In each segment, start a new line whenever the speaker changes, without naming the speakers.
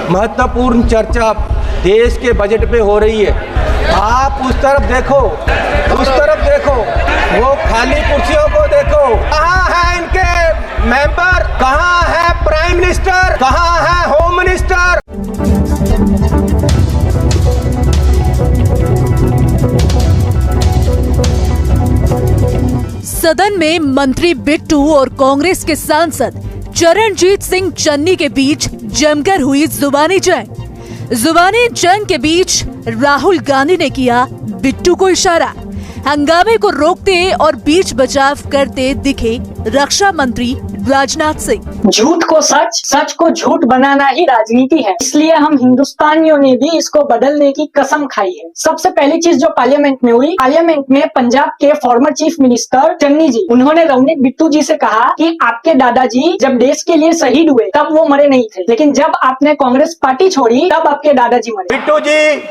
महत्वपूर्ण चर्चा देश के बजट पे हो रही है। आप उस तरफ देखो, उस तरफ देखो, वो खाली कुर्सियों को देखो। कहाँ है इनके मेंबर, कहाँ है प्राइम मिनिस्टर, कहाँ है होम मिनिस्टर?
सदन में मंत्री बिट्टू और कांग्रेस के सांसद चरणजीत सिंह चन्नी के बीच जमकर हुई जुबानी जंग के बीच राहुल गांधी ने किया बिट्टू को इशारा। हंगामे को रोकते और बीच बचाव करते दिखे रक्षा मंत्री राजनाथ सिंह।
झूठ को सच, सच को झूठ बनाना ही राजनीति है, इसलिए हम हिंदुस्तानियों ने भी इसको बदलने की कसम खाई है। सबसे पहली चीज जो पार्लियामेंट में हुई, पार्लियामेंट में पंजाब के फॉर्मर चीफ मिनिस्टर चन्नी जी, उन्होंने रवनीत बिट्टू जी से कहा कि आपके दादाजी जब देश के लिए शहीद हुए तब वो मरे नहीं थे, लेकिन जब आपने कांग्रेस पार्टी छोड़ी तब आपके दादाजी मरे।
बिट्टू जी,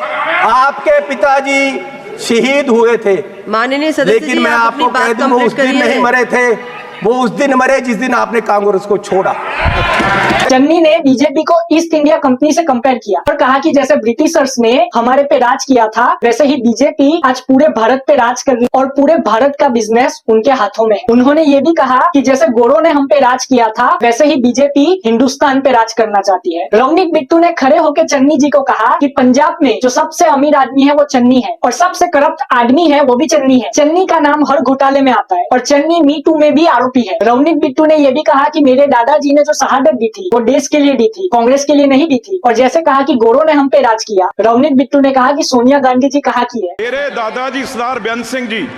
आपके पिताजी शहीद हुए थे,
माननीय सदस्य,
लेकिन मैं आपको कह दूं वो उस दिन नहीं मरे थे, वो उस दिन मरे जिस दिन आपने कांग्रेस को छोड़ा।
चन्नी ने बीजेपी को ईस्ट इंडिया कंपनी से कंपेयर किया और कहा कि जैसे ब्रिटिशर्स ने हमारे पे राज किया था, वैसे ही बीजेपी आज पूरे भारत पे राज कर रही है और पूरे भारत का बिजनेस उनके हाथों में है। उन्होंने ये भी कहा कि जैसे गोरों ने हम पे राज किया था, वैसे ही बीजेपी हिंदुस्तान पे राज करना चाहती है। रवनीत बिट्टू ने खड़े होकर चन्नी जी को कहा कि पंजाब में जो सबसे अमीर आदमी है वो चन्नी है और सबसे करप्ट आदमी है वो भी चन्नी है। चन्नी का नाम हर घोटाले में आता है और चन्नी मी टू में भी आरोपी है। रवनीत बिट्टू ने यह भी कहा कि मेरे दादाजी ने जो शहादत दी थी वो देश के लिए दी थी, कांग्रेस के लिए नहीं दी थी। और जैसे कहा कि गोरों ने हम पे राज किया, रवनीत बिट्टू ने कहा कि सोनिया गांधी जी कहाँ की है।
मेरे दादाजी सरदार बेअंत सिंह जी,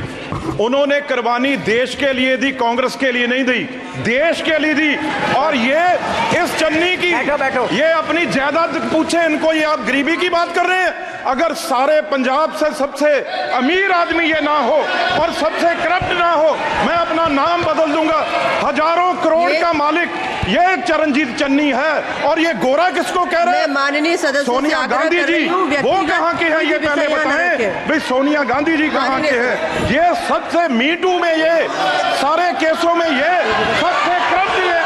उन्होंने कुर्बानी देश के लिए दी, कांग्रेस के लिए नहीं दी, देश के लिए दी। और ये इस चन्नी की बैठो। ये अपनी जायदाद पूछे इनको, ये आप गरीबी की बात कर रहे हैं? अगर सारे पंजाब से सबसे अमीर आदमी ये ना हो और सबसे करप्ट ना हो, मैं अपना नाम बदल दूंगा। हजारों करोड़ का मालिक ये चरणजीत चन्नी है। और ये गोरा किसको कह रहे हैं?
माननीय सदस्य,
सोनिया गांधी जी, वो कहाँ के हैं ये पहले बताएं भाई। सोनिया गांधी जी कहाँ के हैं? ये सबसे मी टू में, ये सारे केसों में ये सबसे करप्ट है।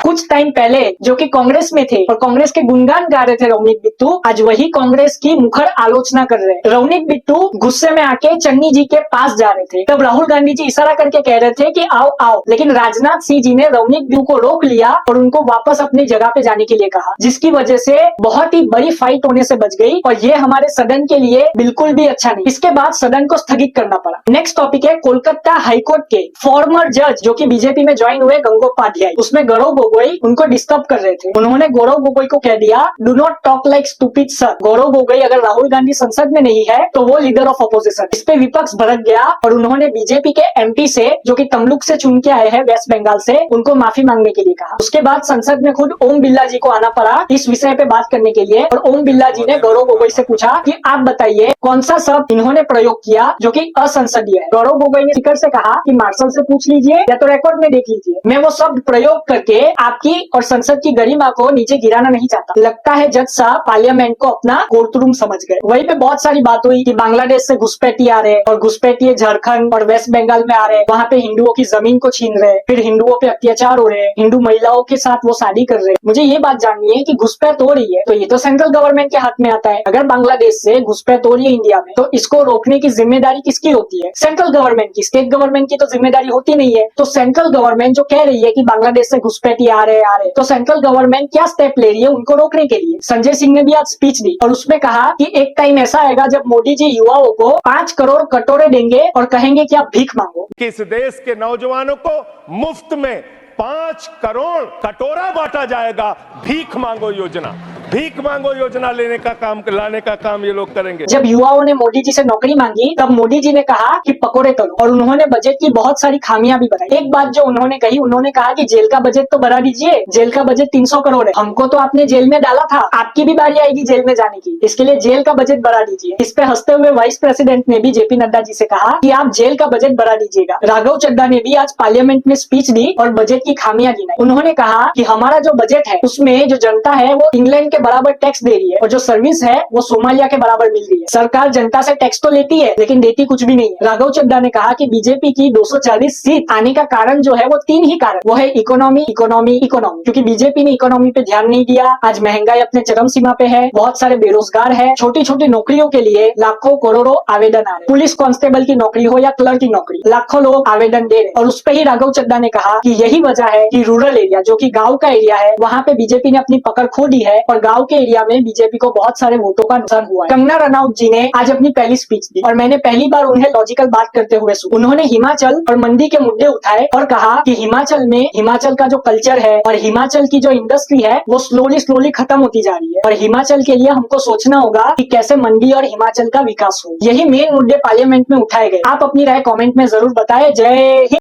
कुछ टाइम पहले जो कि कांग्रेस में थे और कांग्रेस के गुणगान गा रहे थे रवनीत बिट्टू, आज वही कांग्रेस की मुखर आलोचना कर रहे हैं। रवनीत बिट्टू गुस्से में आके चन्नी जी के पास जा रहे थे, तब राहुल गांधी जी इशारा करके कह रहे थे कि आओ आओ, लेकिन राजनाथ सिंह जी ने रवनीत बिट्टू को रोक लिया और उनको वापस अपनी जगह पे जाने के लिए कहा, जिसकी वजह से बहुत ही बड़ी फाइट होने से बच गई और ये हमारे सदन के लिए बिल्कुल भी अच्छा नहीं। इसके बाद सदन को स्थगित करना पड़ा। नेक्स्ट टॉपिक है कोलकाता हाईकोर्ट के फॉर्मर जज जो कि बीजेपी में ज्वाइन हुए, गंगोपाध्याय। उसमें गौरव गोगोई उनको डिस्टर्ब कर रहे थे। उन्होंने गौरव गोगोई को कह दिया, do not talk like stupid sir. Gaurav Gogoi अगर राहुल गांधी संसद में नहीं है तो वो लीडर ऑफ अपोजिशन। इस पे विपक्ष भड़क गया और उन्होंने बीजेपी के एमपी से, जो कि तमलुक से चुन के आए हैं वेस्ट बंगाल से, उनको माफी मांगने के लिए कहा। उसके बाद संसद में खुद ओम बिरला जी को आना पड़ा इस विषय पे बात करने के लिए और ओम बिरला जी ने गौरव गोगोई से पूछा कि आप बताइए कौन सा शब्द इन्होंने प्रयोग किया जो कि असंसदीय है। गौरव गोगोई ने स्पीकर से कहा कि मार्शल से पूछ लीजिए या तो रिकॉर्ड में देख लीजिए, मैं वो शब्द प्रयोग करके आपकी और संसद की गरिमा को नीचे गिराना नहीं चाहता। लगता है जज साहब पार्लियामेंट को अपना कोर्ट रूम समझ गए। वहीं पे बहुत सारी बात हुई कि बांग्लादेश से घुसपैठी आ रहे और घुसपैठी झारखंड और वेस्ट बंगाल में आ रहे, वहाँ पे हिंदुओं की जमीन को छीन रहे, फिर हिंदुओं पे अत्याचार हो रहे, हिंदू महिलाओं के साथ वो शादी कर रहे। मुझे ये बात जाननी है कि घुसपैठ हो रही है तो ये तो सेंट्रल गवर्नमेंट के हाथ में आता है। अगर बांग्लादेश से घुसपैठ हो रही है इंडिया में तो इसको रोकने की जिम्मेदारी किसकी होती है? सेंट्रल गवर्नमेंट की। स्टेट गवर्नमेंट की तो जिम्मेदारी होती नहीं है। तो सेंट्रल गवर्नमेंट जो कह रही है कि बांग्लादेश से घुसपैठी आ रहे तो सेंट्रल गवर्नमेंट क्या स्टेप ले रही है उनको रोकने के लिए? संजय सिंह ने भी आज स्पीच दी और उसमें कहा कि एक टाइम ऐसा आएगा जब मोदी जी युवाओं को 5 करोड़ कटोरे देंगे और कहेंगे कि आप भीख मांगो।
किस देश के नौजवानों को मुफ्त में 5 करोड़ कटोरा बांटा जाएगा, भीख मांगो योजना। भीख मांगो योजना लाने का काम ये लोग करेंगे।
जब युवाओं ने मोदी जी से नौकरी मांगी तब मोदी जी ने कहा कि पकोड़े करो और उन्होंने बजट की बहुत सारी खामियां भी बताई। एक बात जो उन्होंने कही, उन्होंने कहा कि जेल का बजट तो बढ़ा दीजिए, जेल का बजट 300 करोड़ है, हमको तो आपने जेल में डाला था, आपकी भी बारी आएगी जेल में जाने की, इसके लिए जेल का बजट बढ़ा दीजिए। इस पे हंसते हुए वाइस प्रेसिडेंट ने भी जेपी नड्डा जी से कहा कि आप जेल का बजट बढ़ा दीजिएगा। राघव चड्ढा ने भी आज पार्लियामेंट में स्पीच दी और बजट की खामियां गिनाई। उन्होंने कहा कि हमारा जो बजट है उसमें जो जनता है वो इंग्लैंड के बराबर टैक्स दे रही है और जो सर्विस है वो सोमालिया के बराबर मिल रही है। सरकार जनता से टैक्स तो लेती है लेकिन देती कुछ भी नहीं है। राघव चड्ढा ने कहा कि बीजेपी की 240 सीट आने का कारण जो है वो 3 ही कारण, वो है इकोनॉमी इकोनॉमी इकोनॉमी, क्योंकि बीजेपी ने इकोनॉमी पे ध्यान नहीं दिया। आज महंगाई अपने चरम सीमा पे है, बहुत सारे बेरोजगार है, छोटी छोटी नौकरियों के लिए लाखों करोड़ों आवेदन आ रहे, पुलिस कांस्टेबल की नौकरी हो या क्लर्क की नौकरी, लाखों लोग आवेदन दे रहे। और उस पर ही राघव चड्ढा ने कहा कि यही वजह है कि रूरल एरिया जो कि गांव का एरिया है वहां पे बीजेपी ने अपनी पकड़ खो दी है और गांव के एरिया में बीजेपी को बहुत सारे वोटों का नुकसान हुआ है। कंगना रनौत जी ने आज अपनी पहली स्पीच दी और मैंने पहली बार उन्हें लॉजिकल बात करते हुए सुना। उन्होंने हिमाचल और मंडी के मुद्दे उठाए और कहा कि हिमाचल में हिमाचल का जो कल्चर है और हिमाचल की जो इंडस्ट्री है वो स्लोली खत्म होती जा रही है और हिमाचल के लिए हमको सोचना होगा कि कैसे मंडी और हिमाचल का विकास हो। यही मेन मुद्दे पार्लियामेंट में उठाए गए। आप अपनी राय कमेंट में जरूर बताएं। जय हिंद।